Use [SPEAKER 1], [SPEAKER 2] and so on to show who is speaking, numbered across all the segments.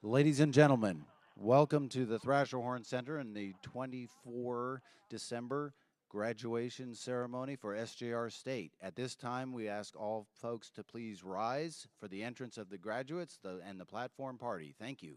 [SPEAKER 1] Ladies and gentlemen, welcome to the Thrasher Horn Center and the 24 December graduation ceremony for SJR State. At this time, we ask all folks to please rise for the entrance of the graduates and the platform party. Thank you.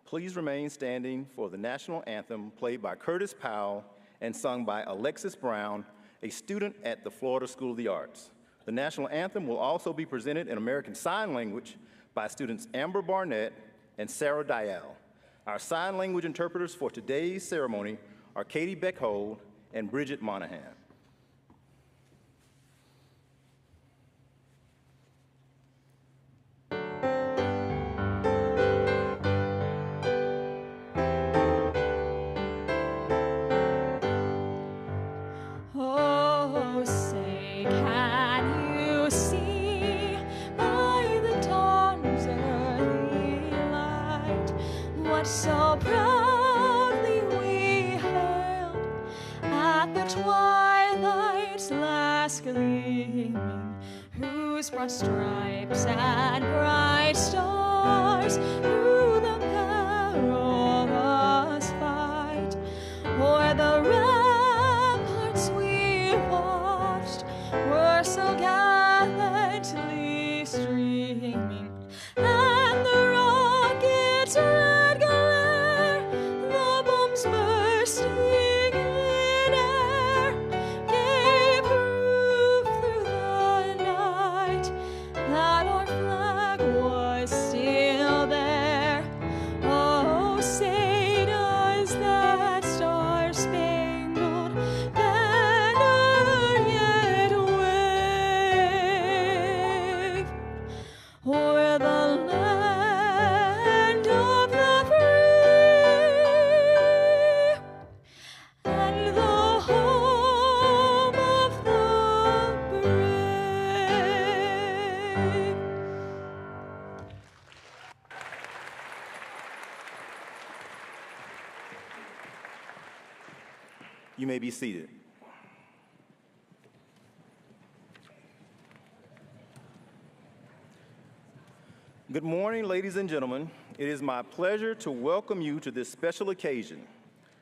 [SPEAKER 2] Please remain standing for the national anthem played by Curtis Powell and sung by Alexis Brown, a student at the Florida School of the Arts. The national anthem will also be presented in American Sign Language by students Amber Barnett and Sarah Dial. Our sign language interpreters for today's ceremony are Katie Beckhold and Bridget Monahan.
[SPEAKER 3] Oh, say, can you see by the dawn's early light what so proudly we hailed at the twilight's last gleaming, whose broad stripes and bright stars through the perilous fight o'er the ramparts we watched were so gallantly streaming, and the rockets' red glare, the bombs bursting in air, gave proof through the night that our flag was still there. Oh, say does that star-spangled banner yet wave o'er the land of the free and the home of the brave?
[SPEAKER 2] You may be seated. Good morning, ladies and gentlemen. It is my pleasure to welcome you to this special occasion.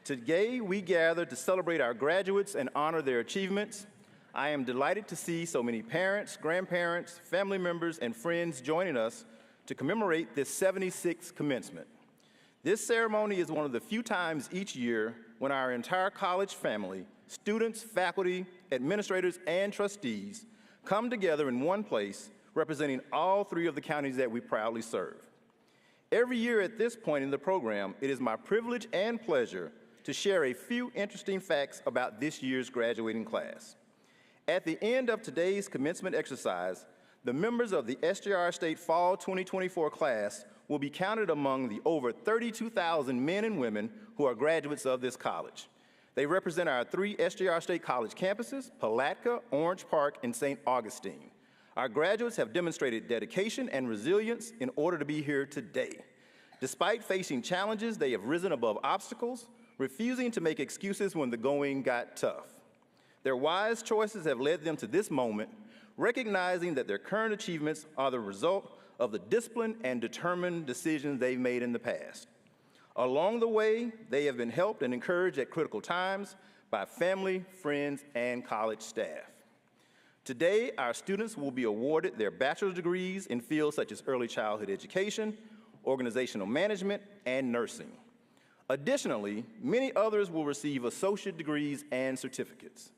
[SPEAKER 2] Today, we gather to celebrate our graduates and honor their achievements. I am delighted to see so many parents, grandparents, family members, and friends joining us to commemorate this 76th commencement. This ceremony is one of the few times each year when our entire college family, students, faculty, administrators, and trustees come together in one place representing all three of the counties that we proudly serve. Every year at this point in the program, it is my privilege and pleasure to share a few interesting facts about this year's graduating class. At the end of today's commencement exercise, the members of the SJR State Fall 2024 class will be counted among the over 32,000 men and women who are graduates of this college. They represent our three SJR State College campuses, Palatka, Orange Park, and St. Augustine. Our graduates have demonstrated dedication and resilience in order to be here today. Despite facing challenges, they have risen above obstacles, refusing to make excuses when the going got tough. Their wise choices have led them to this moment, recognizing that their current achievements are the result of the disciplined and determined decisions they've made in the past. Along the way, they have been helped and encouraged at critical times by family, friends, and college staff. Today, our students will be awarded their bachelor's degrees in fields such as early childhood education, organizational management, and nursing. Additionally, many others will receive associate degrees and certificates.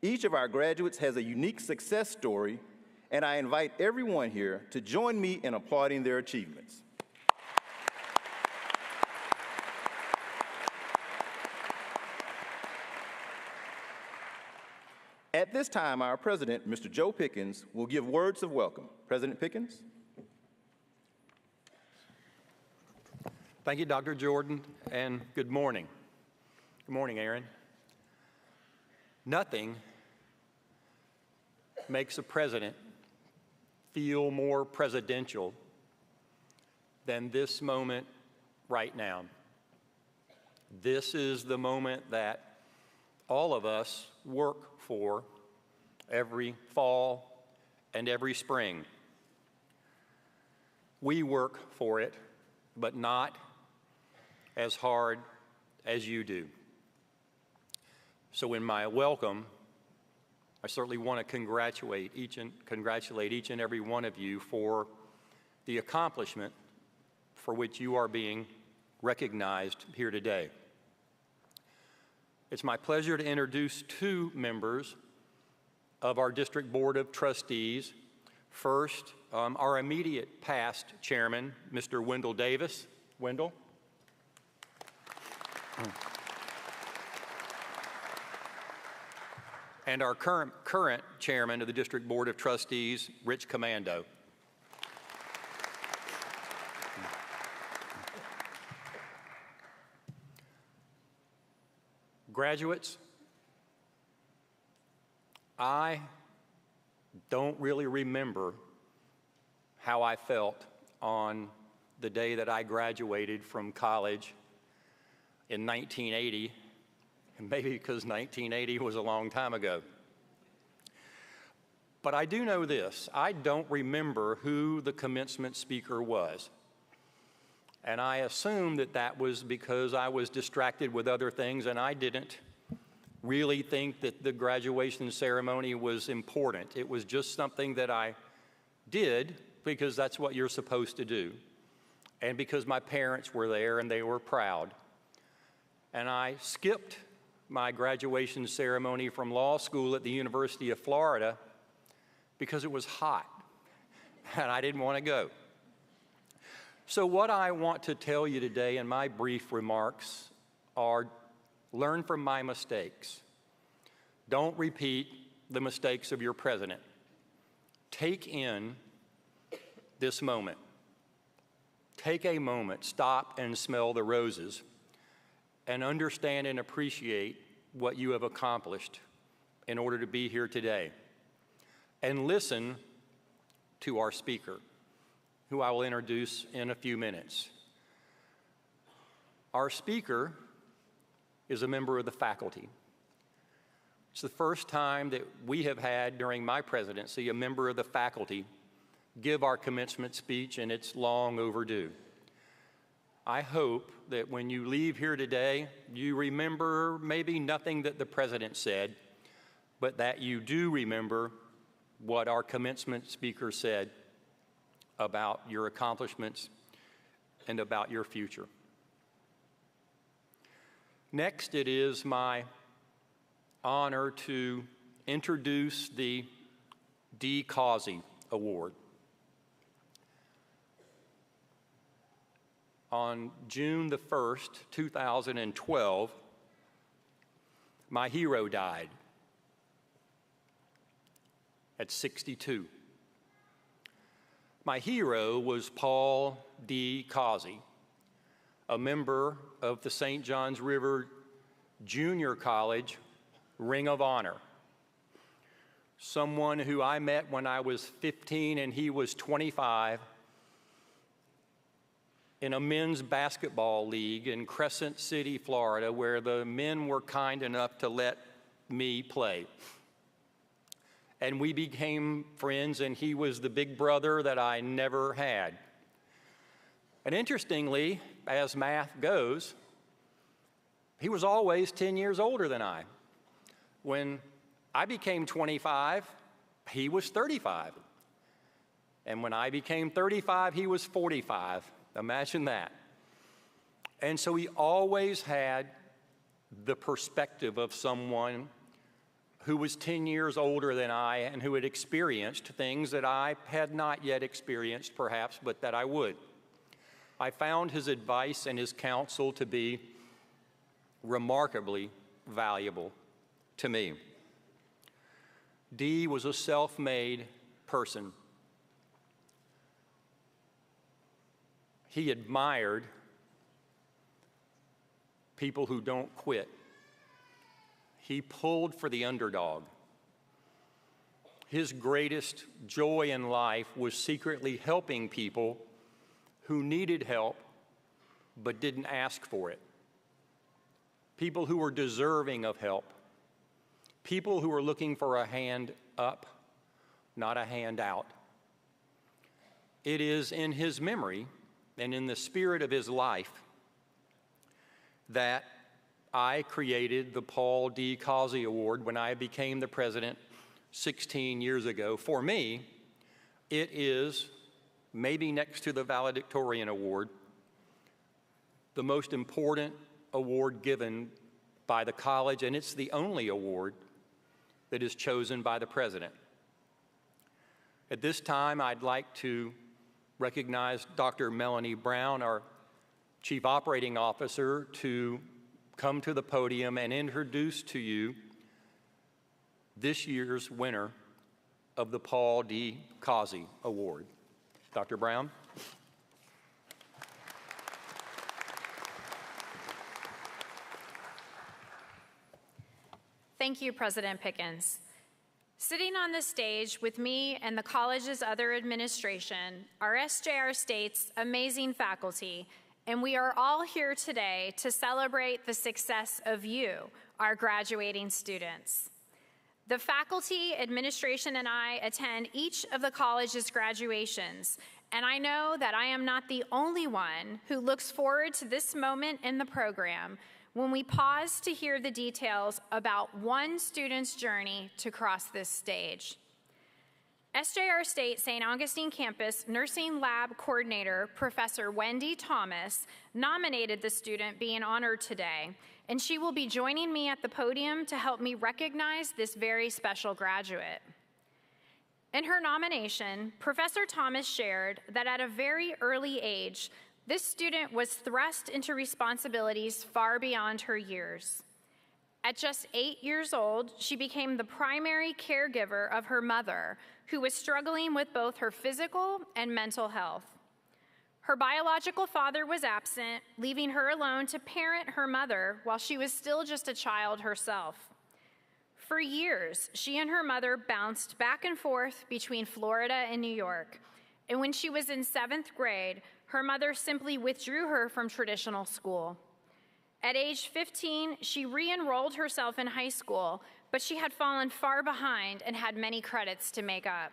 [SPEAKER 2] Each of our graduates has a unique success story, and I invite everyone here to join me in applauding their achievements. At this time, our president, Mr. Joe Pickens, will give words of welcome. President Pickens.
[SPEAKER 4] Thank you, Dr. Jordan, and good morning. Good morning, Aaron. Nothing makes a president feel more presidential than this moment right now. This is the moment that all of us work for every fall and every spring. We work for it, but not as hard as you do. So in my welcome, I certainly want to congratulate each and every one of you for the accomplishment for which you are being recognized here today. It's my pleasure to introduce two members of our District Board of Trustees. First, our immediate past chairman, Mr. Wendell Davis. Wendell. And our current chairman of the District Board of Trustees, Rich Commando. Graduates, I don't really remember how I felt on the day that I graduated from college in 1980, and maybe because 1980 was a long time ago. But I do know this, I don't remember who the commencement speaker was. And I assume that that was because I was distracted with other things and I didn't really think that the graduation ceremony was important. It was just something that I did because that's what you're supposed to do. And because my parents were there and they were proud. And I skipped my graduation ceremony from law school at the University of Florida because it was hot and I didn't want to go. So what I want to tell you today in my brief remarks are learn from my mistakes. Don't repeat the mistakes of your president. Take in this moment. Take a moment, stop and smell the roses, and understand and appreciate what you have accomplished in order to be here today. And listen to our speaker, who I will introduce in a few minutes. Our speaker is a member of the faculty. It's the first time that we have had during my presidency a member of the faculty give our commencement speech, and it's long overdue. I hope that when you leave here today, you remember maybe nothing that the president said, but that you do remember what our commencement speaker said about your accomplishments and about your future. Next, it is my honor to introduce the D. Causey Award. On June the 1st, 2012, my hero died at 62. My hero was Paul D. Causey, a member of the St. Johns River Junior College Ring of Honor, someone who I met when I was 15 and he was 25 in a men's basketball league in Crescent City, Florida, where the men were kind enough to let me play. And we became friends, and he was the big brother that I never had. And interestingly, as math goes, he was always 10 years older than I. When I became 25, he was 35. And when I became 35, he was 45. Imagine that. And so he always had the perspective of someone who was 10 years older than I and who had experienced things that I had not yet experienced, perhaps, but that I would. I found his advice and his counsel to be remarkably valuable to me. Dee was a self-made person. He admired people who don't quit. He pulled for the underdog. His greatest joy in life was secretly helping people who needed help but didn't ask for it. People who were deserving of help. People who were looking for a hand up, not a hand out. It is in his memory and in the spirit of his life that I created the Paul D. Causey Award when I became the president 16 years ago. For me, it is, maybe next to the Valedictorian Award, the most important award given by the college, and it's the only award that is chosen by the president. At this time, I'd like to recognize Dr. Melanie Brown, our Chief Operating Officer, to come to the podium and introduce to you this year's winner of the Paul D. Causey Award. Dr. Brown.
[SPEAKER 5] Thank you, President Pickens. Sitting on the stage with me and the college's other administration are SJR State's amazing faculty, and we are all here today to celebrate the success of you, our graduating students. The faculty, administration, and I attend each of the college's graduations, and I know that I am not the only one who looks forward to this moment in the program when we pause to hear the details about one student's journey to cross this stage. SJR State St. Augustine Campus Nursing Lab Coordinator, Professor Wendy Thomas, nominated the student being honored today, and she will be joining me at the podium to help me recognize this very special graduate. In her nomination, Professor Thomas shared that at a very early age, this student was thrust into responsibilities far beyond her years. At just 8 years old, she became the primary caregiver of her mother, who was struggling with both her physical and mental health. Her biological father was absent, leaving her alone to parent her mother while she was still just a child herself. For years, she and her mother bounced back and forth between Florida and New York, and when she was in 7th grade, her mother simply withdrew her from traditional school. At age 15, she re-enrolled herself in high school, but she had fallen far behind and had many credits to make up.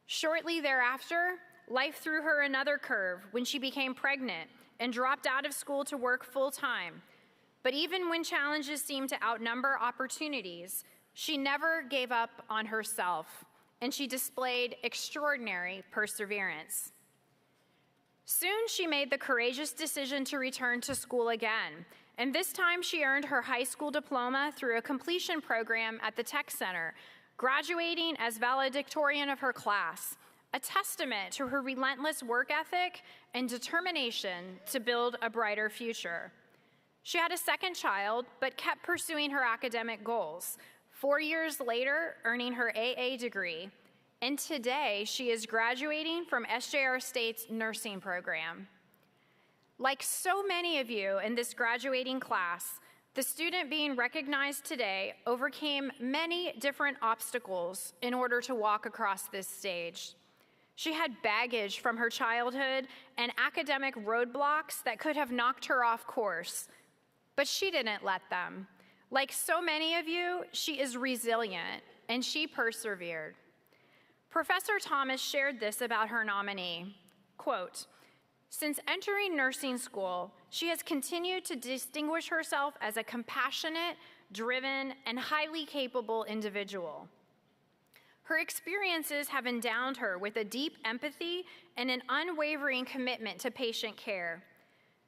[SPEAKER 5] Shortly thereafter, life threw her another curve when she became pregnant and dropped out of school to work full-time. But even when challenges seemed to outnumber opportunities, she never gave up on herself, and she displayed extraordinary perseverance. Soon she made the courageous decision to return to school again, and this time she earned her high school diploma through a completion program at the Tech Center, graduating as valedictorian of her class, a testament to her relentless work ethic and determination to build a brighter future. She had a second child, but kept pursuing her academic goals, 4 years later earning her AA degree. And today, she is graduating from SJR State's nursing program. Like so many of you in this graduating class, the student being recognized today overcame many different obstacles in order to walk across this stage. She had baggage from her childhood and academic roadblocks that could have knocked her off course, but she didn't let them. Like so many of you, she is resilient, and she persevered. Professor Thomas shared this about her nominee, quote, "Since entering nursing school, she has continued to distinguish herself as a compassionate, driven, and highly capable individual. Her experiences have endowed her with a deep empathy and an unwavering commitment to patient care.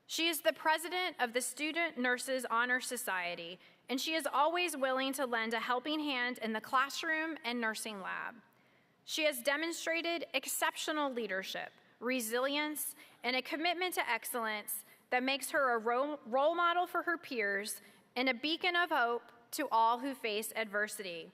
[SPEAKER 5] She is the president of the Student Nurses Honor Society, and she is always willing to lend a helping hand in the classroom and nursing lab. She has demonstrated exceptional leadership, resilience, and a commitment to excellence that makes her a role model for her peers and a beacon of hope to all who face adversity.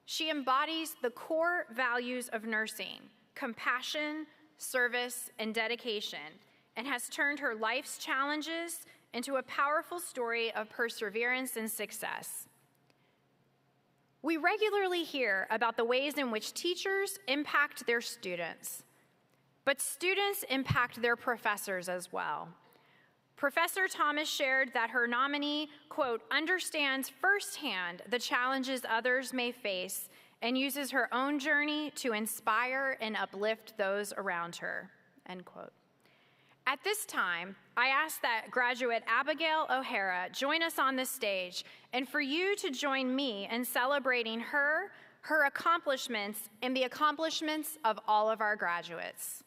[SPEAKER 5] She embodies the core values of nursing: compassion, service, and dedication, and has turned her life's challenges into a powerful story of perseverance and success." We regularly hear about the ways in which teachers impact their students, but students impact their professors as well. Professor Thomas shared that her nominee, quote, "understands firsthand the challenges others may face and uses her own journey to inspire and uplift those around her," end quote. At this time, I ask that graduate Abigail O'Hara join us on the stage, and for you to join me in celebrating her, her accomplishments, and the accomplishments of all of our graduates.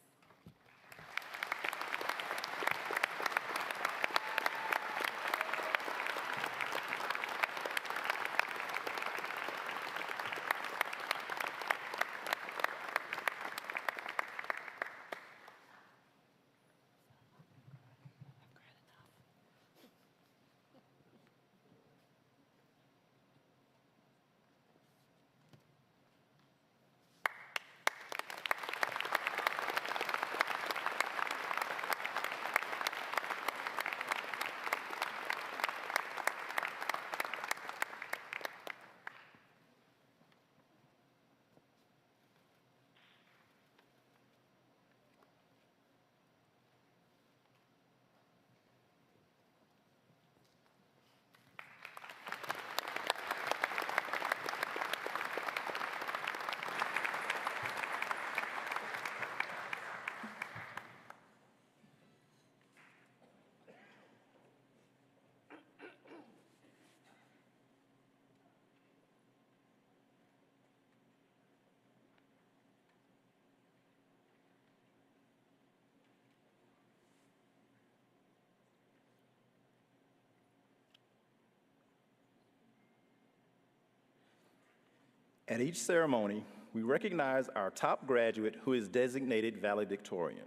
[SPEAKER 2] At each ceremony, we recognize our top graduate who is designated valedictorian.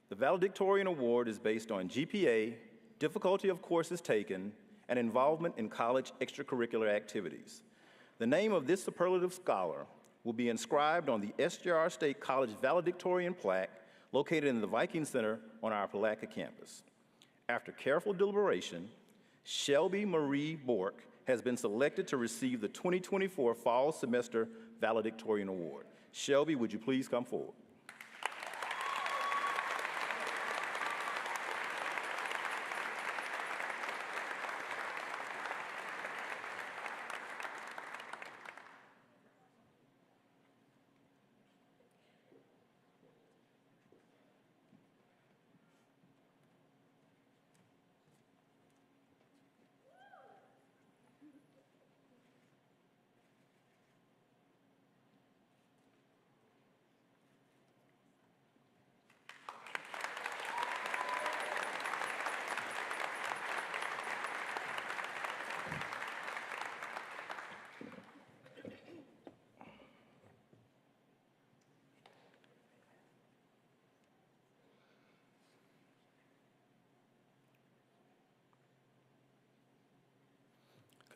[SPEAKER 2] The Valedictorian Award is based on GPA, difficulty of courses taken, and involvement in college extracurricular activities. The name of this superlative scholar will be inscribed on the SJR State College Valedictorian plaque located in the Viking Center on our Palatka campus. After careful deliberation, Shelby Marie Bork has been selected to receive the 2024 Fall Semester Valedictorian Award. Shelby, would you please come forward?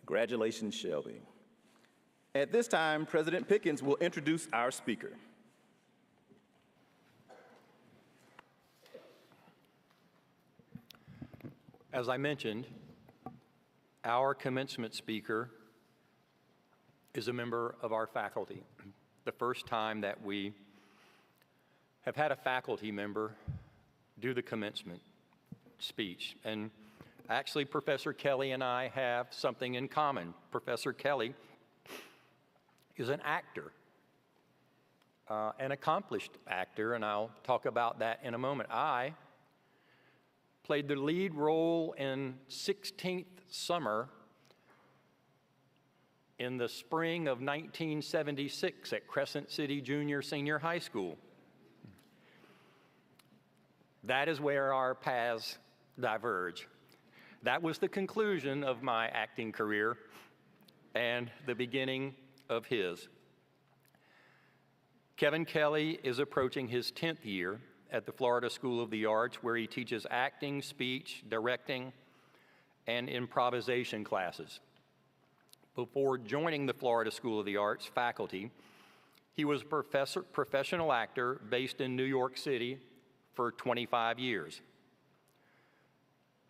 [SPEAKER 2] Congratulations, Shelby. At this time, President Pickens will introduce our speaker.
[SPEAKER 4] As I mentioned, our commencement speaker is a member of our faculty. The first time that we have had a faculty member do the commencement speech. And actually, Professor Kelly and I have something in common. Professor Kelly is an actor, an accomplished actor, and I'll talk about that in a moment. I played the lead role in 16th Summer in the spring of 1976 at Crescent City Junior Senior High School. That is where our paths diverge. That was the conclusion of my acting career and the beginning of his. Kevin Kelly is approaching his 10th year at the Florida School of the Arts, where he teaches acting, speech, directing, and improvisation classes. Before joining the Florida School of the Arts faculty, he was a professional actor based in New York City for 25 years.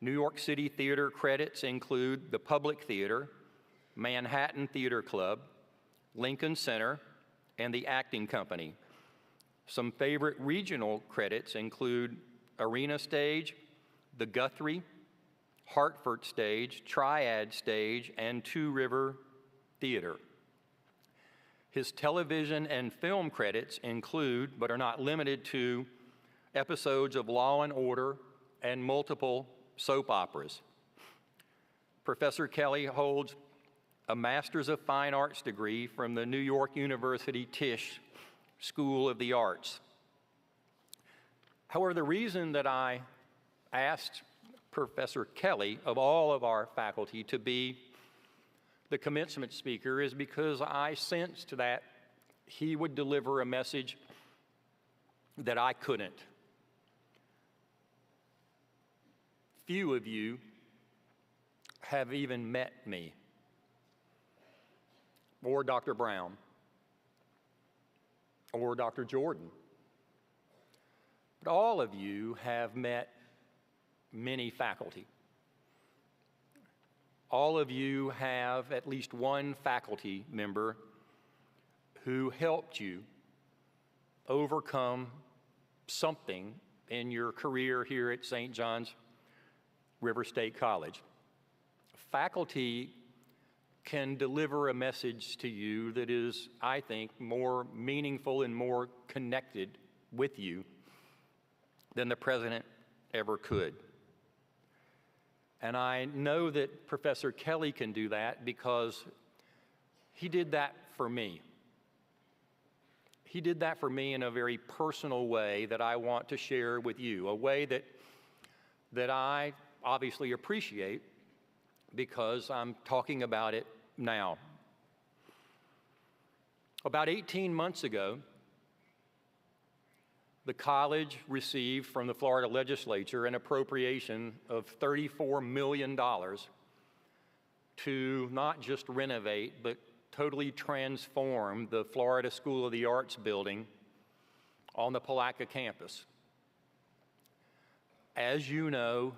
[SPEAKER 4] New York City theater credits include the Public Theater, Manhattan Theater Club, Lincoln Center, and the Acting Company. Some favorite regional credits include Arena Stage, the Guthrie, Hartford Stage, Triad Stage, and Two River Theater. His television and film credits include, but are not limited to, episodes of Law and Order and multiple soap operas. Professor Kelly holds a Master's of Fine Arts degree from the New York University Tisch School of the Arts. However, the reason that I asked Professor Kelly, of all of our faculty, to be the commencement speaker is because I sensed that he would deliver a message that I couldn't. Few of you have even met me, or Dr. Brown, or Dr. Jordan. But all of you have met many faculty. All of you have at least one faculty member who helped you overcome something in your career here at St. John's River State College. Faculty can deliver a message to you that is, I think, more meaningful and more connected with you than the president ever could. And I know that Professor Kelly can do that because he did that for me. He did that for me in a very personal way that I want to share with you, a way that I obviously appreciate because I'm talking about it now. About 18 months ago, the college received from the Florida legislature an appropriation of $34 million to not just renovate, but totally transform the Florida School of the Arts building on the Palatka campus. As you know,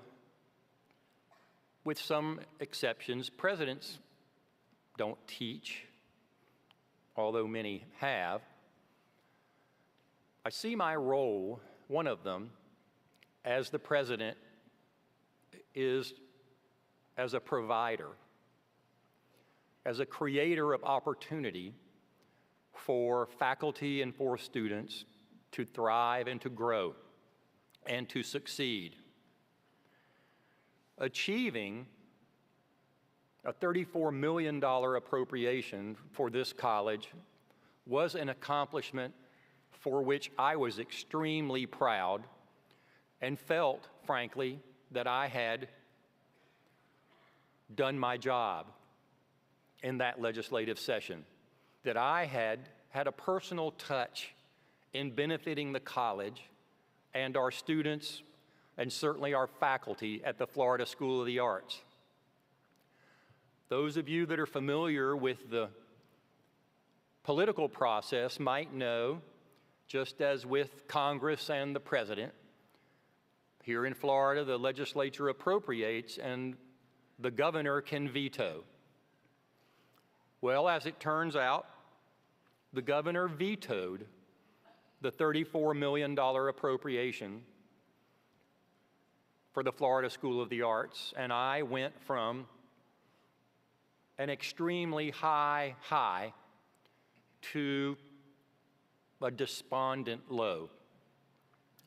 [SPEAKER 4] with some exceptions, presidents don't teach, although many have. I see my role, one of them, as the president, is as a provider, as a creator of opportunity for faculty and for students to thrive and to grow and to succeed. Achieving a $34 million appropriation for this college was an accomplishment for which I was extremely proud and felt, frankly, that I had done my job in that legislative session, that I had had a personal touch in benefiting the college and our students and certainly our faculty at the Florida School of the Arts. Those of you that are familiar with the political process might know, just as with Congress and the president, here in Florida, the legislature appropriates and the governor can veto. Well, as it turns out, the governor vetoed the $34 million appropriation for the Florida School of the Arts, and I went from an extremely high high to a despondent low.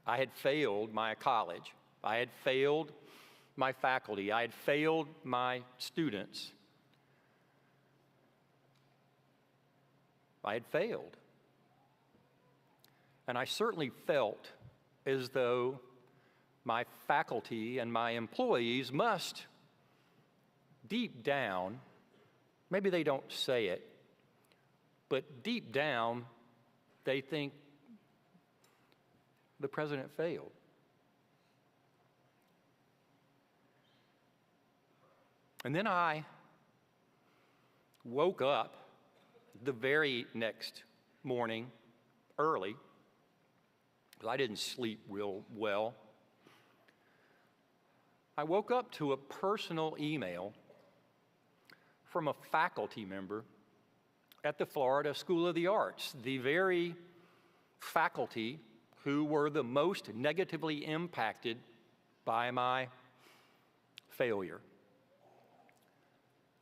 [SPEAKER 4] I had failed my college. I had failed my faculty. I had failed my students. I had failed. And I certainly felt as though my faculty and my employees must, deep down, maybe they don't say it, but deep down, they think the president failed. And then I woke up the very next morning early, because I didn't sleep real well. I woke up to a personal email from a faculty member at the Florida School of the Arts, the very faculty who were the most negatively impacted by my failure.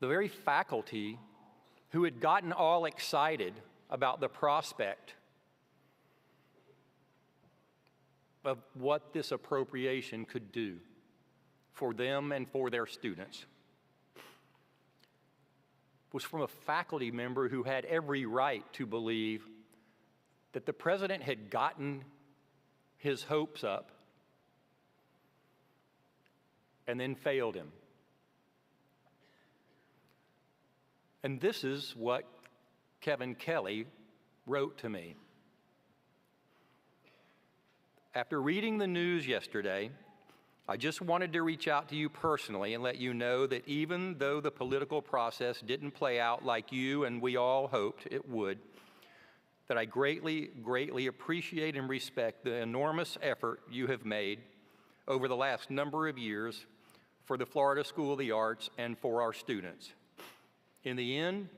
[SPEAKER 4] The very faculty who had gotten all excited about the prospect of what this appropriation could do for them and for their students, was from a faculty member who had every right to believe that the president had gotten his hopes up and then failed him. And this is what Kevin Kelly wrote to me. After reading the news yesterday, I just wanted to reach out to you personally and let you know that even though the political process didn't play out like you and we all hoped it would, that I greatly, greatly appreciate and respect the enormous effort you have made over the last number of years for the Florida School of the Arts and for our students. In the end,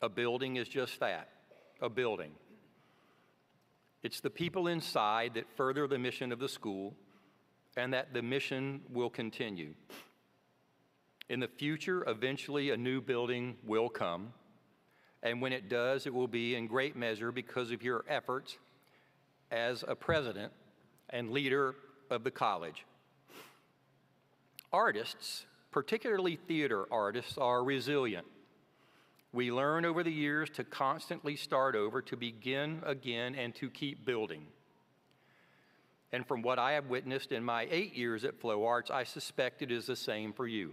[SPEAKER 4] a building is just that, a building. It's the people inside that further the mission of the school, and that the mission will continue. In the future, eventually a new building will come, and when it does, it will be in great measure because of your efforts as a president and leader of the college. Artists, particularly theater artists, are resilient. We learn over the years to constantly start over, to begin again, and to keep building. And from what I have witnessed in my 8 years at Flow Arts, I suspect it is the same for you.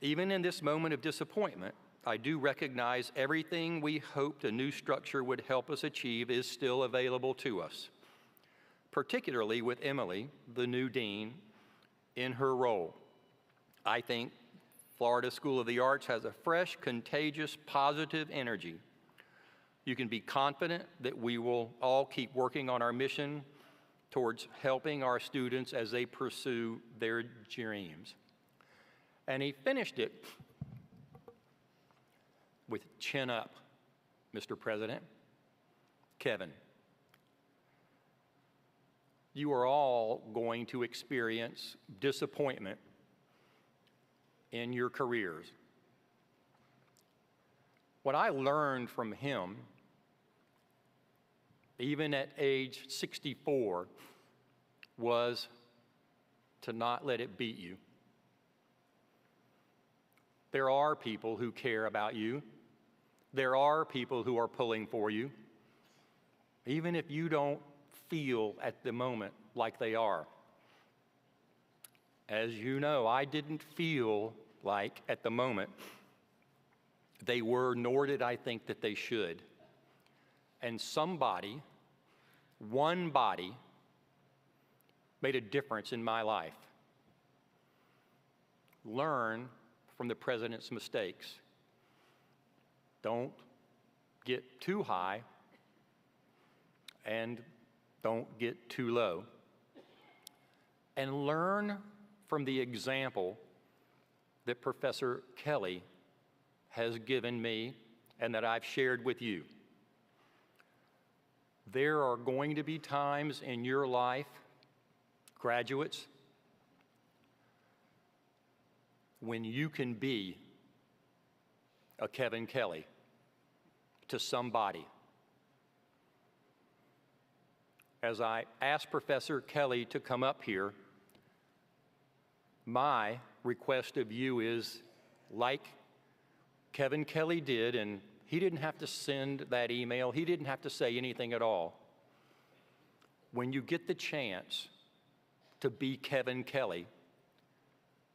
[SPEAKER 4] Even in this moment of disappointment, I do recognize everything we hoped a new structure would help us achieve is still available to us, particularly with Emily, the new dean, in her role. I think Florida School of the Arts has a fresh, contagious, positive energy. You can be confident that we will all keep working on our mission towards helping our students as they pursue their dreams. And he finished it with chin up, Mr. President. Kevin, you are all going to experience disappointment in your careers. What I learned from him, even at age 64, was to not let it beat you. There are people who care about you. There are people who are pulling for you, even if you don't feel at the moment like they are. As you know, I didn't feel like at the moment they were, nor did I think that they should. And somebody, one body, made a difference in my life. Learn from the president's mistakes. Don't get too high and don't get too low. And learn from the example that Professor Kelly has given me and that I've shared with you. There are going to be times in your life, graduates, when you can be a Kevin Kelly to somebody. As I asked Professor Kelly to come up here, my request of you is, like Kevin Kelly did, and he didn't have to send that email, he didn't have to say anything at all. When you get the chance to be Kevin Kelly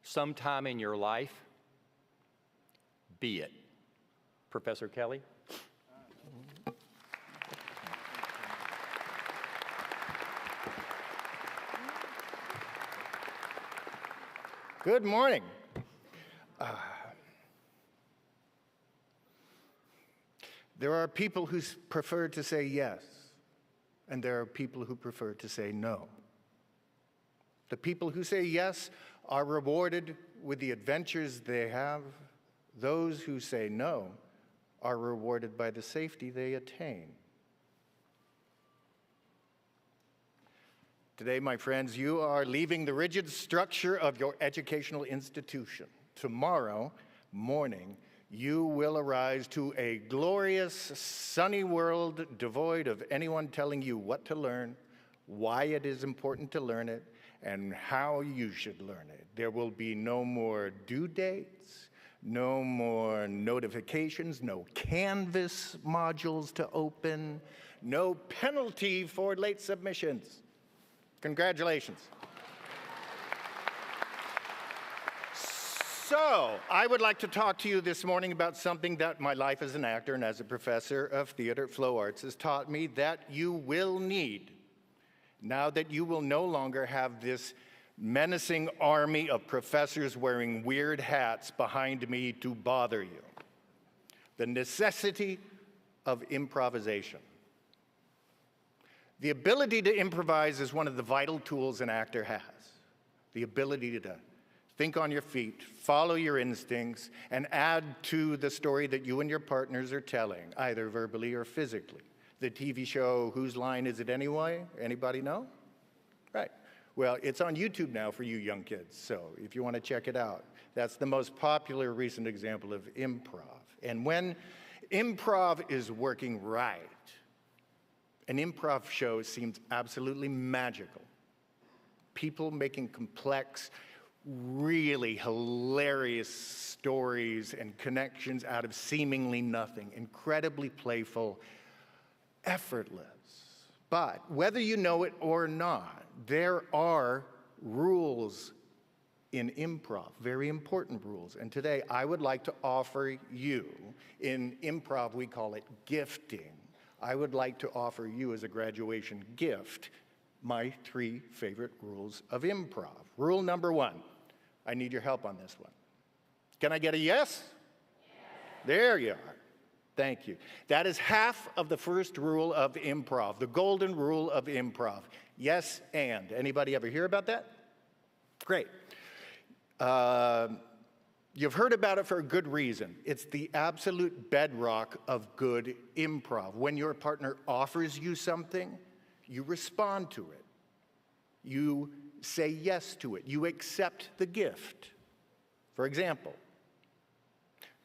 [SPEAKER 4] sometime in your life, be it. Professor Kelly?
[SPEAKER 6] Good morning. There are people who prefer to say yes, and there are people who prefer to say no. The people who say yes are rewarded with the adventures they have. Those who say no are rewarded by the safety they attain. Today, my friends, you are leaving the rigid structure of your educational institution. Tomorrow morning, you will arise to a glorious, sunny world devoid of anyone telling you what to learn, why it is important to learn it, and how you should learn it. There will be no more due dates, no more notifications, no Canvas modules to open, no penalty for late submissions. Congratulations. So, I would like to talk to you this morning about something that my life as an actor and as a professor of theater at Flow Arts has taught me that you will need now that you will no longer have this menacing army of professors wearing weird hats behind me to bother you. The necessity of improvisation. The ability to improvise is one of the vital tools an actor has. The ability to think on your feet, follow your instincts, and add to the story that you and your partners are telling, either verbally or physically. The TV show, Whose Line Is It Anyway? Anybody know? Right. Well, it's on YouTube now for you young kids, so if you want to check it out. That's the most popular recent example of improv. And when improv is working right, an improv show seems absolutely magical. People making complex, really hilarious stories and connections out of seemingly nothing, incredibly playful, effortless. But whether you know it or not, there are rules in improv, very important rules. And today I would like to offer you, in improv we call it gifting, I would like to offer you as a graduation gift my 3 favorite rules of improv. Rule number 1, I need your help on this one. Can I get a yes? Yes. There you are. Thank you. That is half of the first rule of improv, the golden rule of improv. Yes, and. Anybody ever hear about that? Great. You've heard about it for a good reason. It's the absolute bedrock of good improv. When your partner offers you something, you respond to it. You say yes to it. You accept the gift. For example,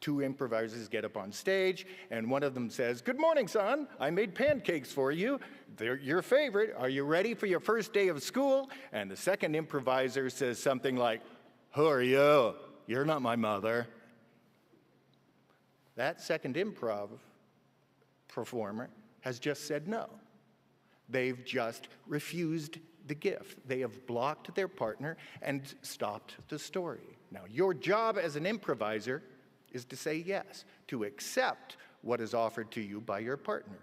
[SPEAKER 6] 2 improvisers get up on stage, and one of them says, "Good morning, son. I made pancakes for you. They're your favorite. Are you ready for your first day of school?" And the second improviser says something like, "Who are you? You're not my mother." That second improv performer has just said no. They've just refused the gift. They have blocked their partner and stopped the story. Now, your job as an improviser is to say yes, to accept what is offered to you by your partner.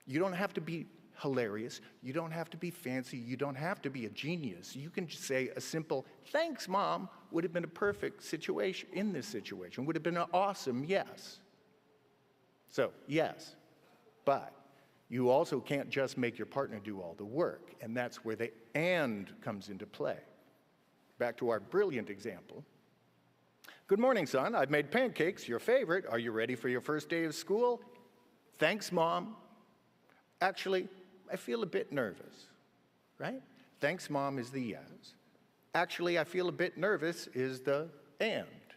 [SPEAKER 6] You don't have to be hilarious. You don't have to be fancy. You don't have to be a genius. You can just say a simple, "Thanks, Mom," would have been a perfect situation in this situation, would have been an awesome yes. So, yes, but you also can't just make your partner do all the work, and that's where the "and" comes into play. Back to our brilliant example. "Good morning, son. I've made pancakes, your favorite. Are you ready for your first day of school?" "Thanks, Mom. Actually, I feel a bit nervous," right? "Thanks, Mom" is the yes. "Actually, I feel a bit nervous" is the "and."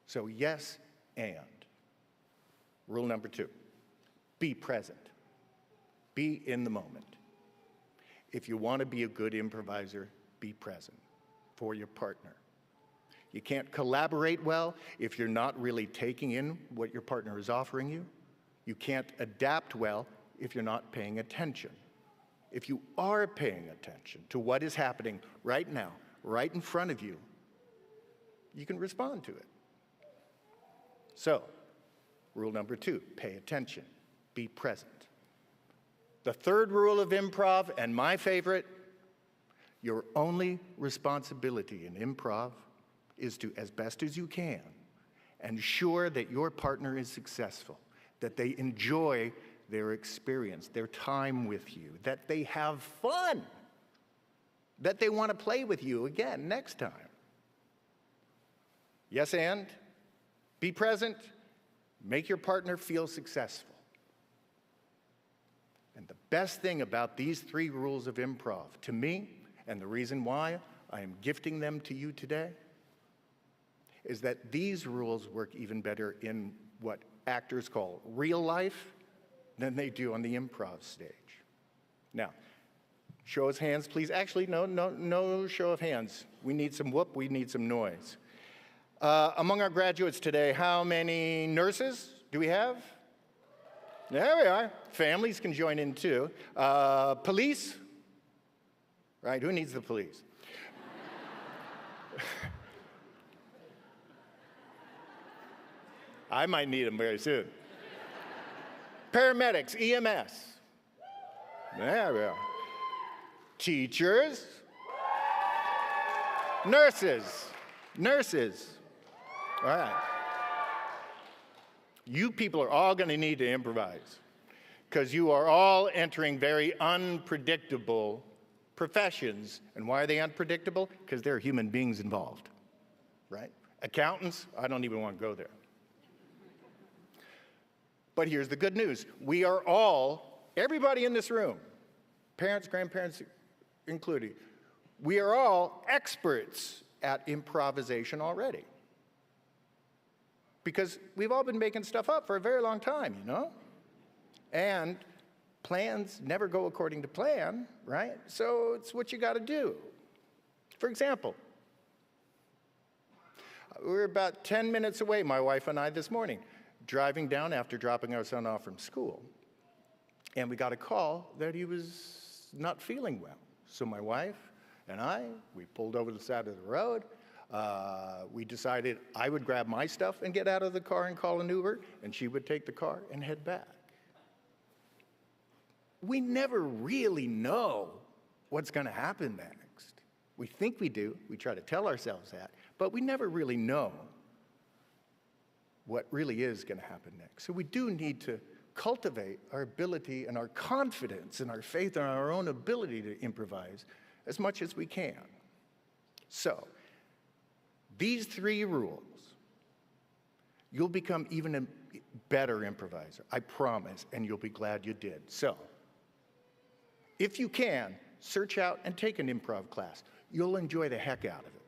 [SPEAKER 6] So yes, and. Rule number 2, be present. Be in the moment. If you want to be a good improviser, be present for your partner. You can't collaborate well if you're not really taking in what your partner is offering you. You can't adapt well if you're not paying attention. If you are paying attention to what is happening right now, right in front of you, you can respond to it. So, rule number 2, pay attention, be present. The third rule of improv, and my favorite, your only responsibility in improv is to, as best as you can, ensure that your partner is successful, that they enjoy their experience, their time with you, that they have fun, that they want to play with you again next time. Yes, and be present, make your partner feel successful. And the best thing about these 3 rules of improv, to me, and the reason why I am gifting them to you today, is that these rules work even better in what actors call real life than they do on the improv stage. Now, show of hands, please. Actually, no show of hands. We need some whoop, we need some noise. Among our graduates today, how many nurses do we have? There we are. Families can join in too. Police? Right, who needs the police? I might need them very soon. Paramedics, EMS. There we are. Teachers. Nurses. All right. You people are all going to need to improvise because you are all entering very unpredictable professions. And why are they unpredictable? Because there are human beings involved, right? Accountants, I don't even want to go there. But here's the good news. We are all, everybody in this room, parents, grandparents included, we are all experts at improvisation already. Because we've all been making stuff up for a very long time, you know? And plans never go according to plan, right? So it's what you got to do. For example, we were about 10 minutes away, my wife and I, this morning, driving down after dropping our son off from school. And we got a call that he was not feeling well. So my wife We pulled over to the side of the road. We decided I would grab my stuff and get out of the car and call an Uber, and she would take the car and head back. We never really know what's going to happen next. We think we do. We try to tell ourselves that, but we never really know what really is going to happen next. So we do need to cultivate our ability and our confidence and our faith in our own ability to improvise as much as we can. So, these 3 rules, you'll become even a better improviser, I promise, and you'll be glad you did. So, if you can, search out and take an improv class. You'll enjoy the heck out of it.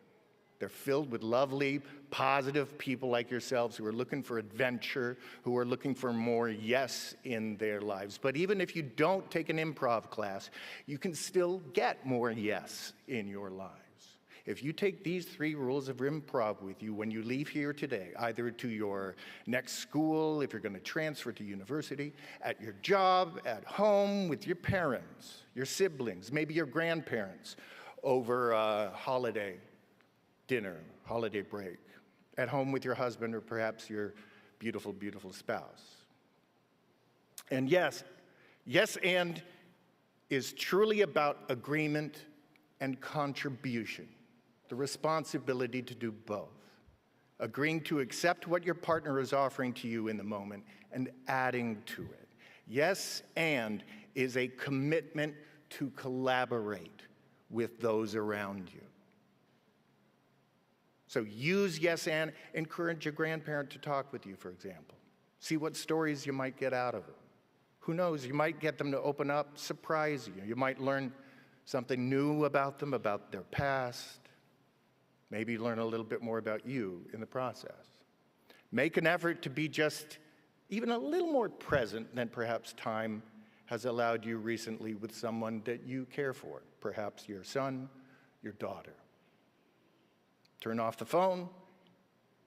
[SPEAKER 6] They're filled with lovely, positive people like yourselves who are looking for adventure, who are looking for more yes in their lives. But even if you don't take an improv class, you can still get more yes in your lives. If you take these 3 rules of improv with you when you leave here today, either to your next school, if you're going to transfer to university, at your job, at home, with your parents, your siblings, maybe your grandparents, over a holiday dinner, holiday break, at home with your husband or perhaps your beautiful, beautiful spouse. And yes and is truly about agreement and contribution. The responsibility to do both, agreeing to accept what your partner is offering to you in the moment and adding to it. Yes, and is a commitment to collaborate with those around you. So use yes, and encourage your grandparent to talk with you, for example. See what stories you might get out of it. Who knows, you might get them to open up, surprise you. You might learn something new about them, about their past. Maybe learn a little bit more about you in the process. Make an effort to be just even a little more present than perhaps time has allowed you recently with someone that you care for, perhaps your son, your daughter. Turn off the phone,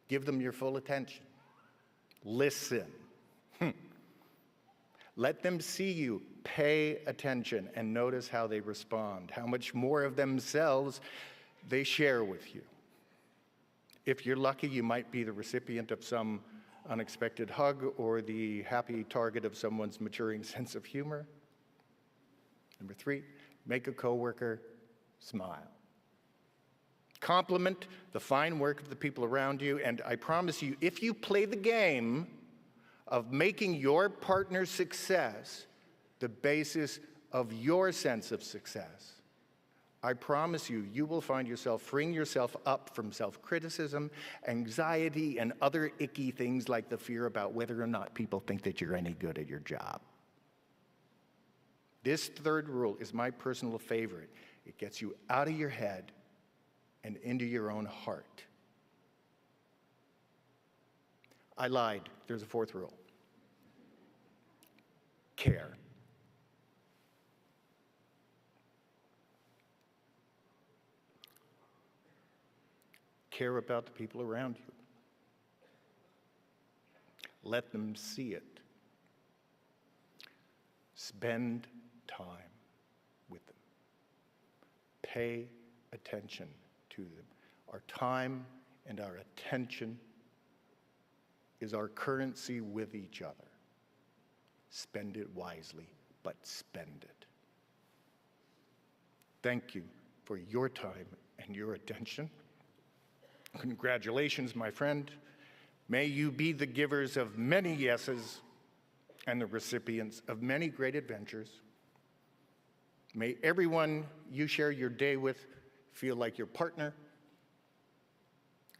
[SPEAKER 6] give them your full attention. Listen. Let them see you, pay attention, and notice how they respond, how much more of themselves they share with you. If you're lucky, you might be the recipient of some unexpected hug or the happy target of someone's maturing sense of humor. Number 3, make a coworker smile. Compliment the fine work of the people around you, and I promise you, if you play the game of making your partner's success the basis of your sense of success, I promise you, you will find yourself freeing yourself up from self-criticism, anxiety, and other icky things like the fear about whether or not people think that you're any good at your job. This 3rd rule is my personal favorite. It gets you out of your head and into your own heart. I lied. There's a 4th rule. Care. Care about the people around you. Let them see it. Spend time with them. Pay attention to them. Our time and our attention is our currency with each other. Spend it wisely, but spend it. Thank you for your time and your attention. Congratulations, my friend. May you be the givers of many yeses and the recipients of many great adventures. May everyone you share your day with feel like your partner,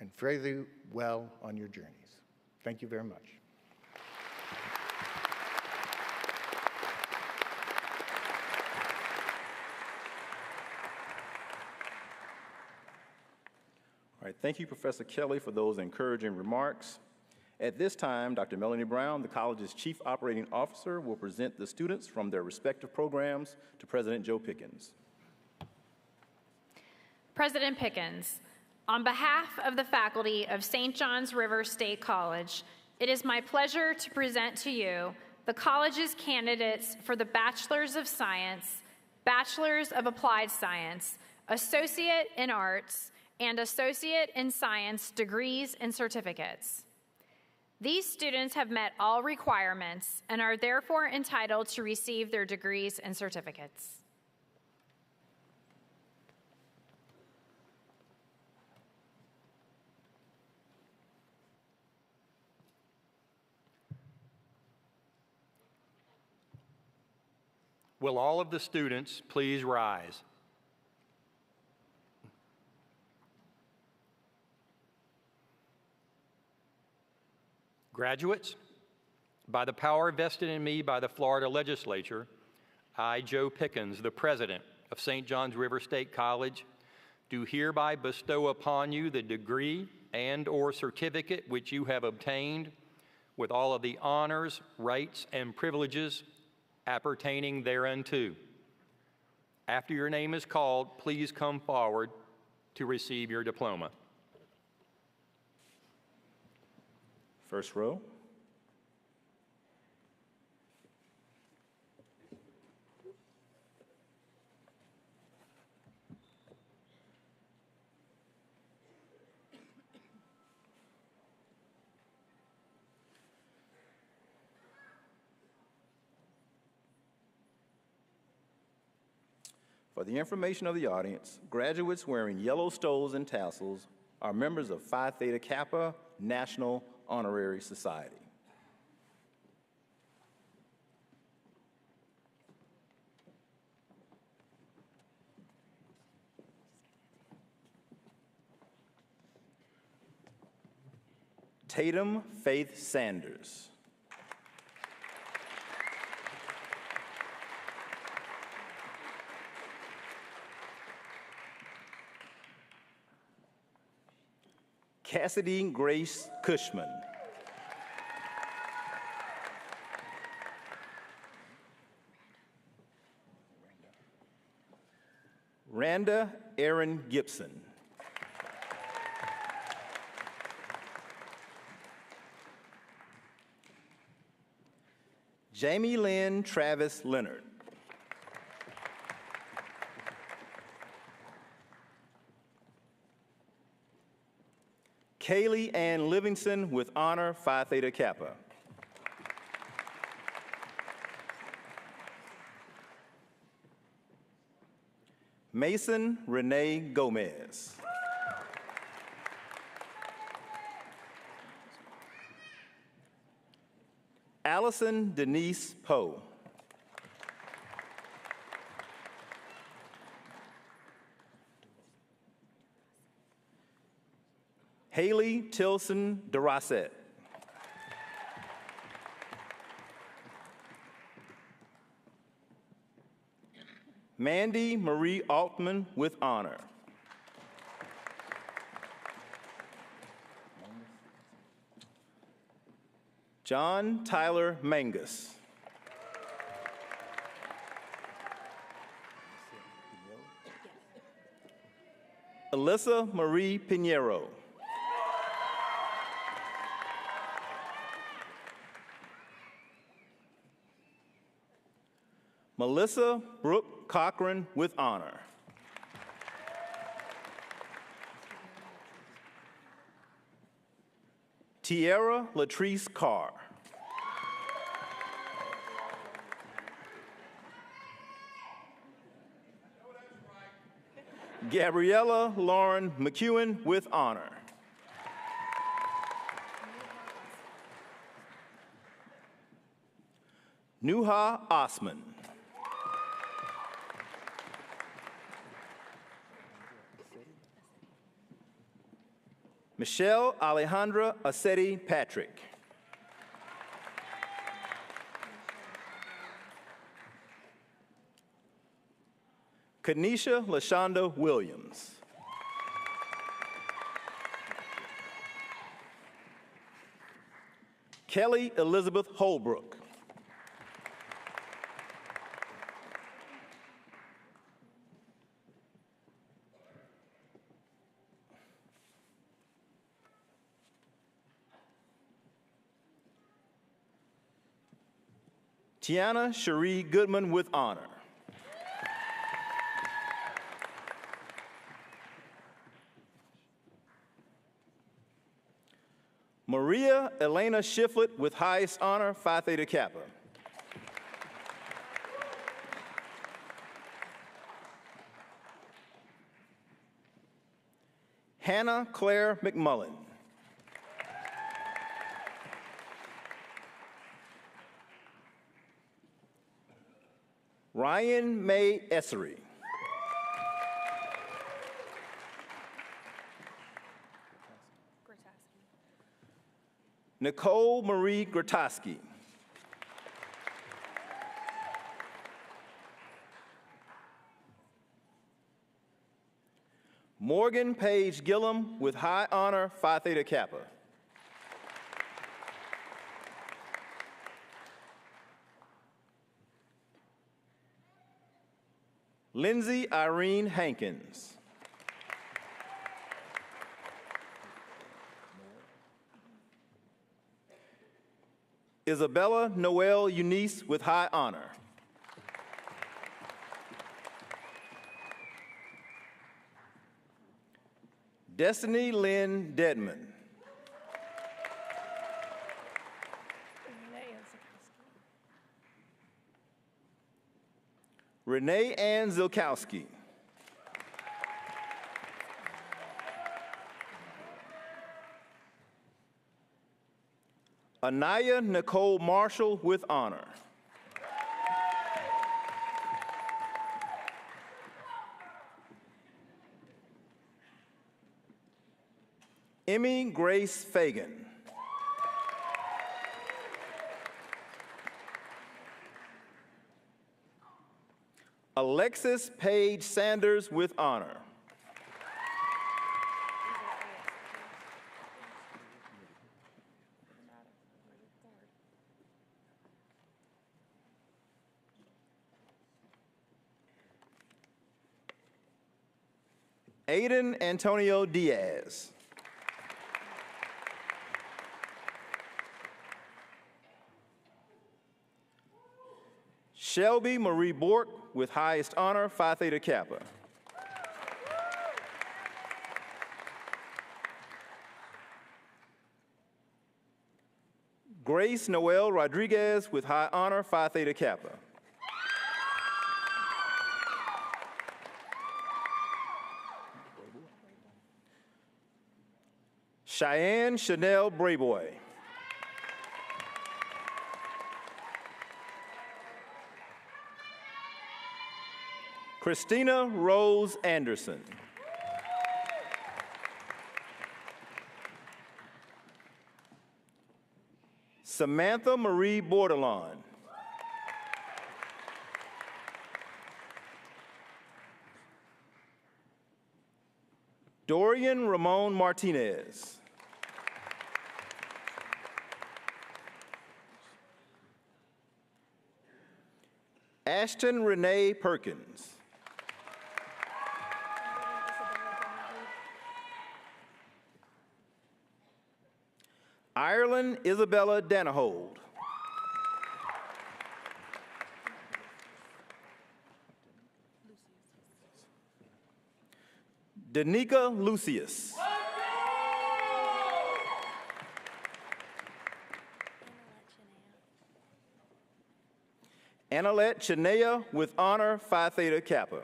[SPEAKER 6] and fare you well on your journeys. Thank you very much.
[SPEAKER 2] All right, thank you, Professor Kelly, for those encouraging remarks. At this time, Dr. Melanie Brown, the college's Chief Operating Officer, will present the students from their respective programs to President Joe Pickens.
[SPEAKER 5] President Pickens, on behalf of the faculty of St. John's River State College, it is my pleasure to present to you the college's candidates for the Bachelors of Science, Bachelors of Applied Science, Associate in Arts, and Associate in Science degrees and certificates. These students have met all requirements and are therefore entitled to receive their degrees and certificates.
[SPEAKER 4] Will all of the students please rise? Graduates, by the power vested in me by the Florida Legislature, I, Joe Pickens, the President of St. John's River State College, do hereby bestow upon you the degree and/or certificate which you have obtained with all of the honors, rights, and privileges appertaining thereunto. After your name is called, please come forward to receive your diploma.
[SPEAKER 2] First row. For the information of the audience, graduates wearing yellow stoles and tassels are members of Phi Theta Kappa National Honorary Society. Tatum Faith Sanders. Cassidy Grace Cushman. Randa Erin Gibson. Jamie Lynn Travis Leonard. Kaylee Ann Livingston with honor, Phi Theta Kappa. Mason Renee Gomez. Allison Denise Poe. Haley Tilson Durasset. Mandy Marie Altman with honor. John Tyler Mangus. Alyssa Marie Pinheiro. Melissa Brooke Cochran with honor. Tierra Latrice Carr. Gabriella Lauren McEwen with honor. Nuha Osman. Michelle Alejandra Acetti Patrick. Kanisha LaShonda Williams. Kelly Elizabeth Holbrook. Tiana Cherie Goodman with honor. Maria Elena Shiflett with highest honor, Phi Theta Kappa. Hannah Claire McMullen. Ryan May Essery. Nicole Marie Grotowski. Morgan Page Gillum with high honor, Phi Theta Kappa. Lindsay Irene Hankins. Isabella Noel Eunice with high honor. Destiny Lynn Dedman. Renee Ann Zilkowski. Anaya Nicole Marshall with honor. Emmy Grace Fagan. Alexis Paige Sanders with honor. Aiden Antonio Diaz. Shelby Marie Bork with highest honor, Phi Theta Kappa. Grace Noel Rodriguez with high honor, Phi Theta Kappa. Cheyenne Chanel Brayboy. Christina Rose Anderson. Samantha Marie Bordelon. Dorian Ramon Martinez. Ashton Renee Perkins. Ireland Isabella Danahold. Danica Lucius. Annalette Chinea with honor, Phi Theta Kappa.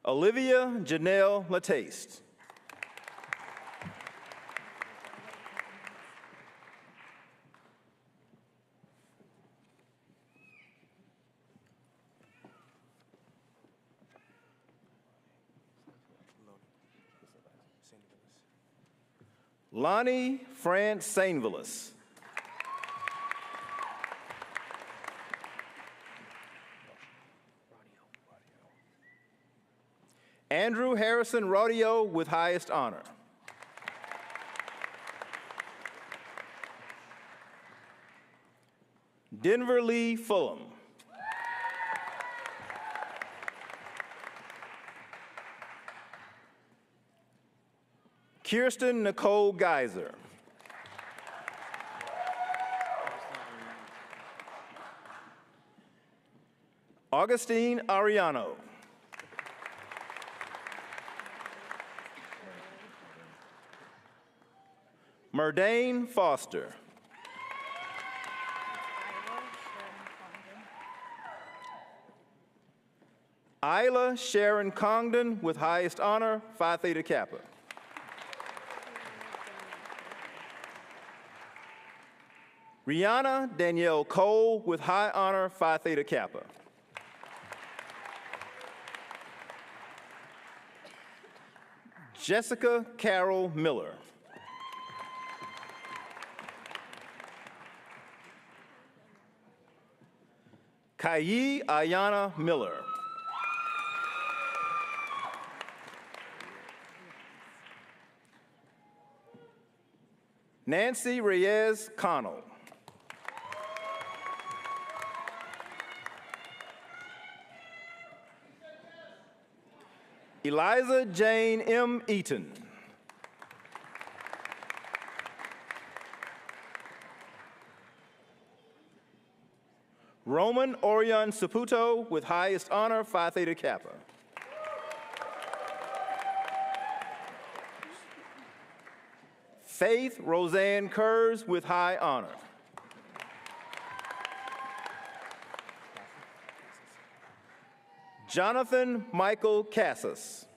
[SPEAKER 2] Olivia Janelle Lataste. Lonnie France Sainvillis. Andrew Harrison Rodio with highest honor. Denver Lee Fulham. Kirsten Nicole Geiser. Augustine Ariano. Murdane Foster. Isla Sharon Congdon with highest honor, Phi Theta Kappa. Rihanna Danielle Cole with high honor, Phi Theta Kappa. Jessica Carol Miller. Kayi Ayana Miller. Nancy Reyes Connell. Eliza Jane M. Eaton. Roman Orion Saputo with highest honor, Phi Theta Kappa. Faith Roseanne Kurz with high honor. Jonathan Michael Cassis.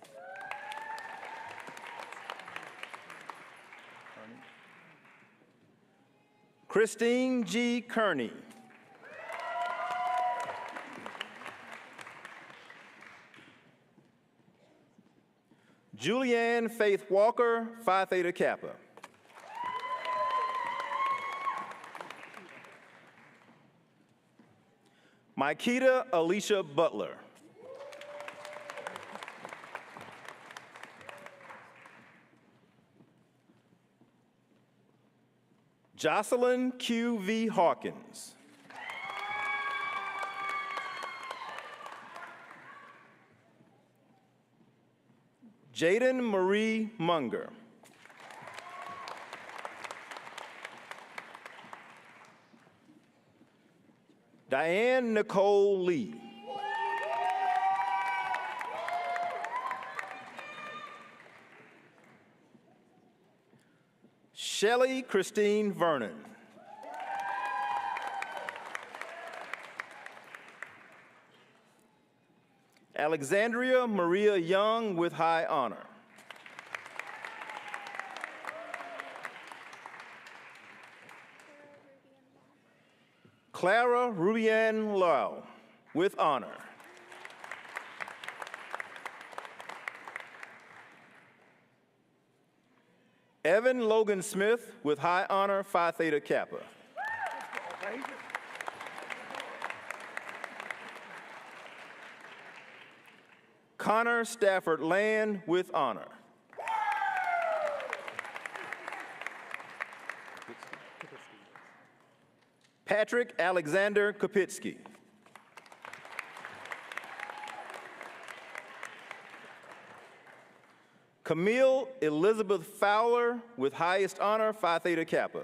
[SPEAKER 2] Christine G. Kearney. Julianne Faith Walker, Phi Theta Kappa. Maikita Alicia Butler. Jocelyn Q. V. Hawkins. Jaden Marie Munger. Diane Nicole Lee. Shelley Christine Vernon. Alexandria Maria Young with high honor. Clara Rubian Lau with honor. Evan Logan Smith with high honor, Phi Theta Kappa. Connor Stafford Land with honor. Patrick Alexander Kopitsky. Camille Elizabeth Fowler with highest honor, Phi Theta Kappa.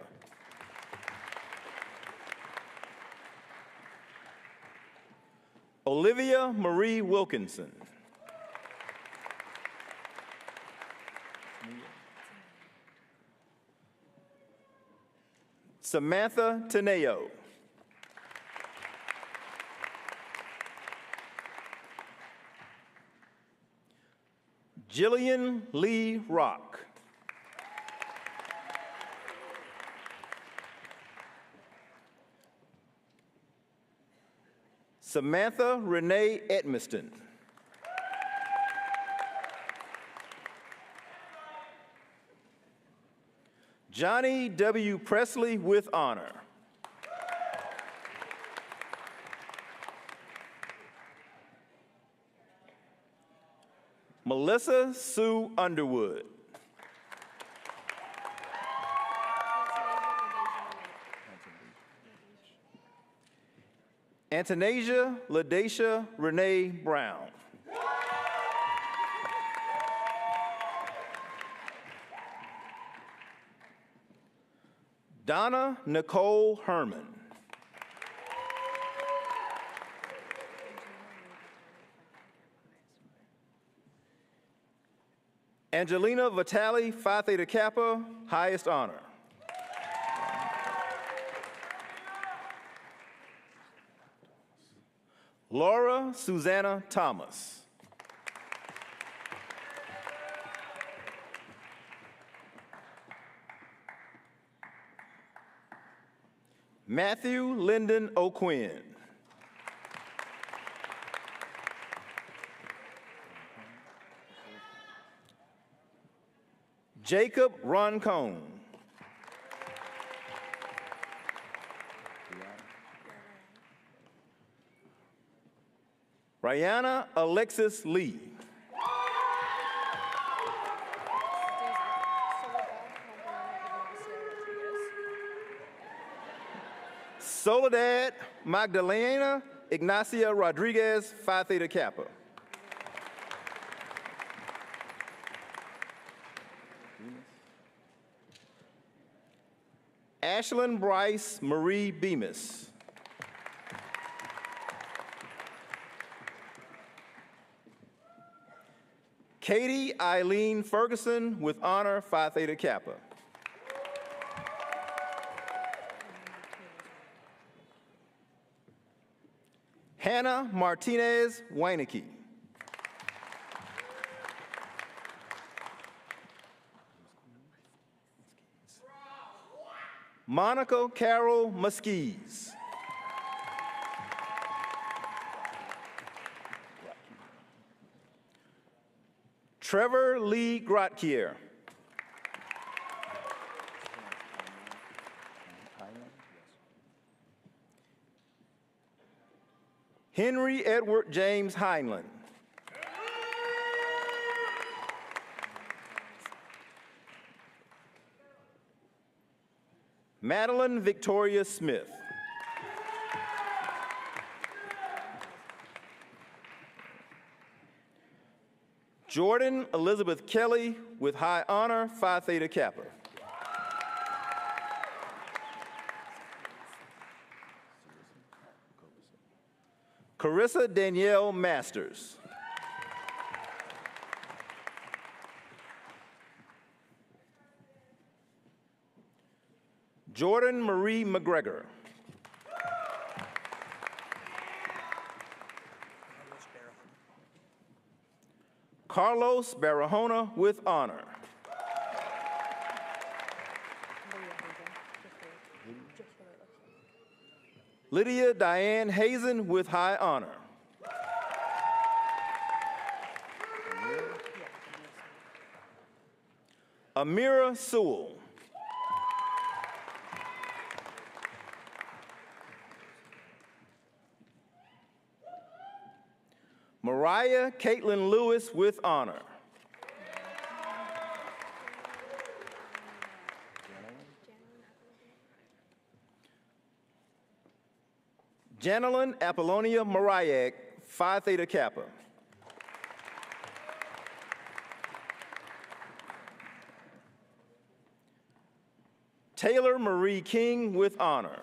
[SPEAKER 2] Olivia Marie Wilkinson. Samantha Teneo. Jillian Lee Rock. Samantha Renee Edmiston. Johnny W. Presley with honor. Melissa Sue Underwood. Antanasia Ladacia Renee Brown. Donna Nicole Herman. Angelina Vitale, Phi Theta Kappa, highest honor. Laura Susanna Thomas. Matthew Lyndon O'Quinn. Jacob Roncone. Rihanna Alexis Lee. Soledad Magdalena Ignacia Rodriguez, Phi Theta Kappa. Ashlyn Bryce Marie Bemis. Katie Eileen Ferguson with honor, Phi Theta Kappa. Hannah Martinez Weinecke. Monica Carol Muskies. Trevor Lee Grotkier. Henry Edward James Heinlein. Madeline Victoria Smith. Jordan Elizabeth Kelly with high honor, Phi Theta Kappa. Carissa Danielle Masters. Jordan Marie McGregor. Carlos Barahona with honor. Lydia Diane Hazen with high honor. Amira Sewell. Mariah Caitlin Lewis with honor. Janelyn Apollonia Mariak, Phi Theta Kappa. Taylor Marie King with honor.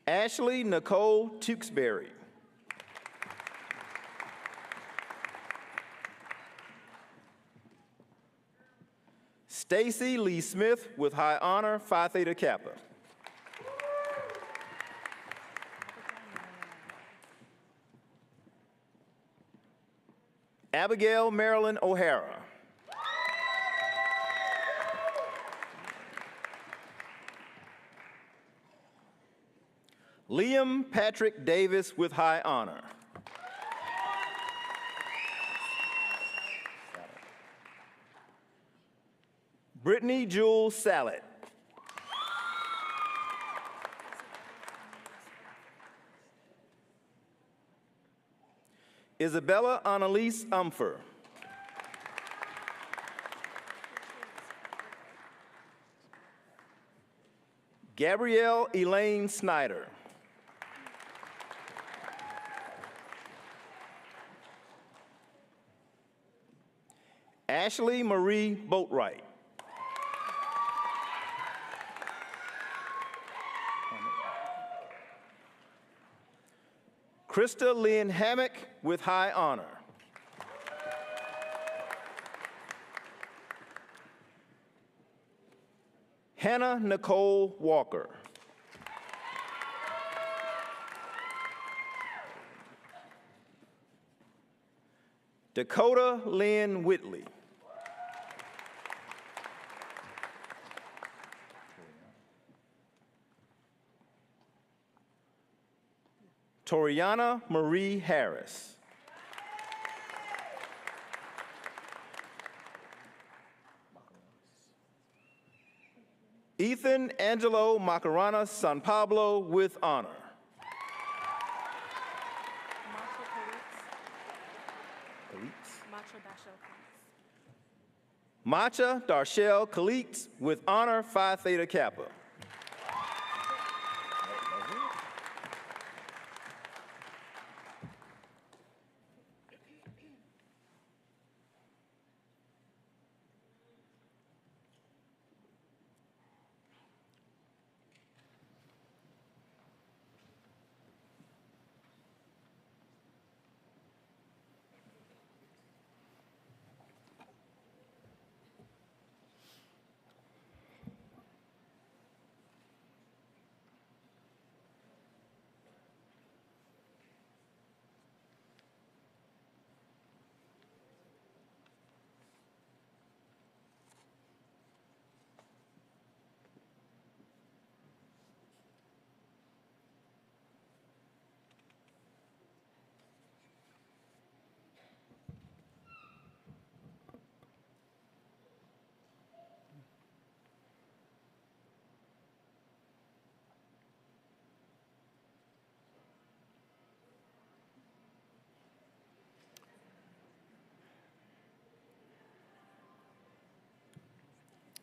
[SPEAKER 2] Ashley Nicole Tewksbury. Stacy Lee Smith with high honor, Phi Theta Kappa. Abigail Marilyn O'Hara. Liam Patrick Davis with high honor. Brittany Jewel Sallet. Isabella Annalise Umfer. Gabrielle Elaine Snyder. Ashley Marie Boatwright. Krista Lynn Hammock with high honor. Hannah Nicole Walker. Dakota Lynn Whitley. Toriana Marie Harris. Ethan Angelo Macarena San Pablo with honor. Macha Darshell Kalitz with honor Phi Theta Kappa.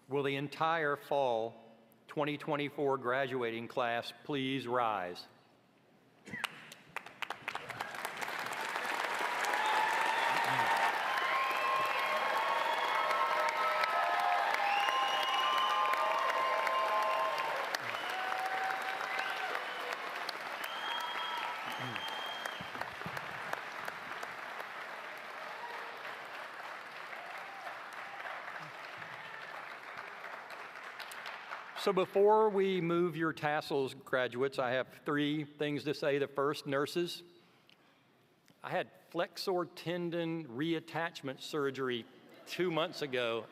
[SPEAKER 4] Will the entire fall 2024 graduating class please rise? So before we move your tassels, graduates, I have 3 things to say. The first, nurses. I had flexor tendon reattachment surgery 2 months ago.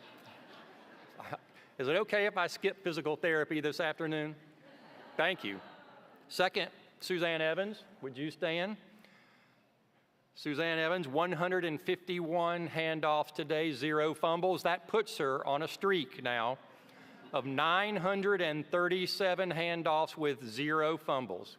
[SPEAKER 4] Is it okay if I skip physical therapy this afternoon? Thank you. Second, Suzanne Evans, would you stand? Suzanne Evans, 151 handoffs today, 0 fumbles. That puts her on a streak now of 937 handoffs with 0 fumbles.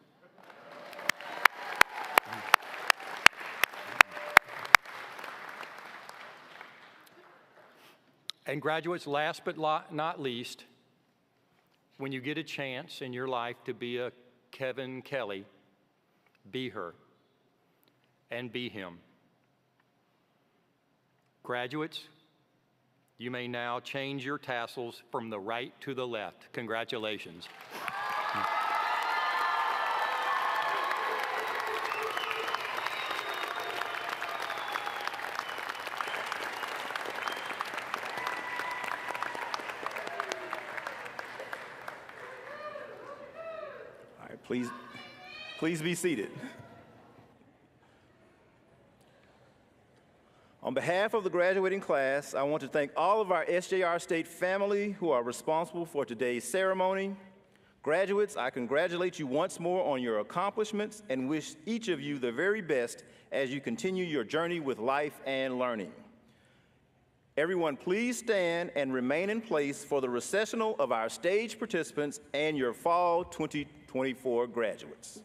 [SPEAKER 4] And graduates, last but not least, when you get a chance in your life to be a Kevin Kelly, be her and be him. Graduates, you may now change your tassels from the right to the left. Congratulations.
[SPEAKER 2] All right, please be seated. On behalf of the graduating class, I want to thank all of our SJR State family who are responsible for today's ceremony. Graduates, I congratulate you once more on your accomplishments and wish each of you the very best as you continue your journey with life and learning. Everyone, please stand and remain in place for the recessional of our stage participants and your fall 2024 graduates.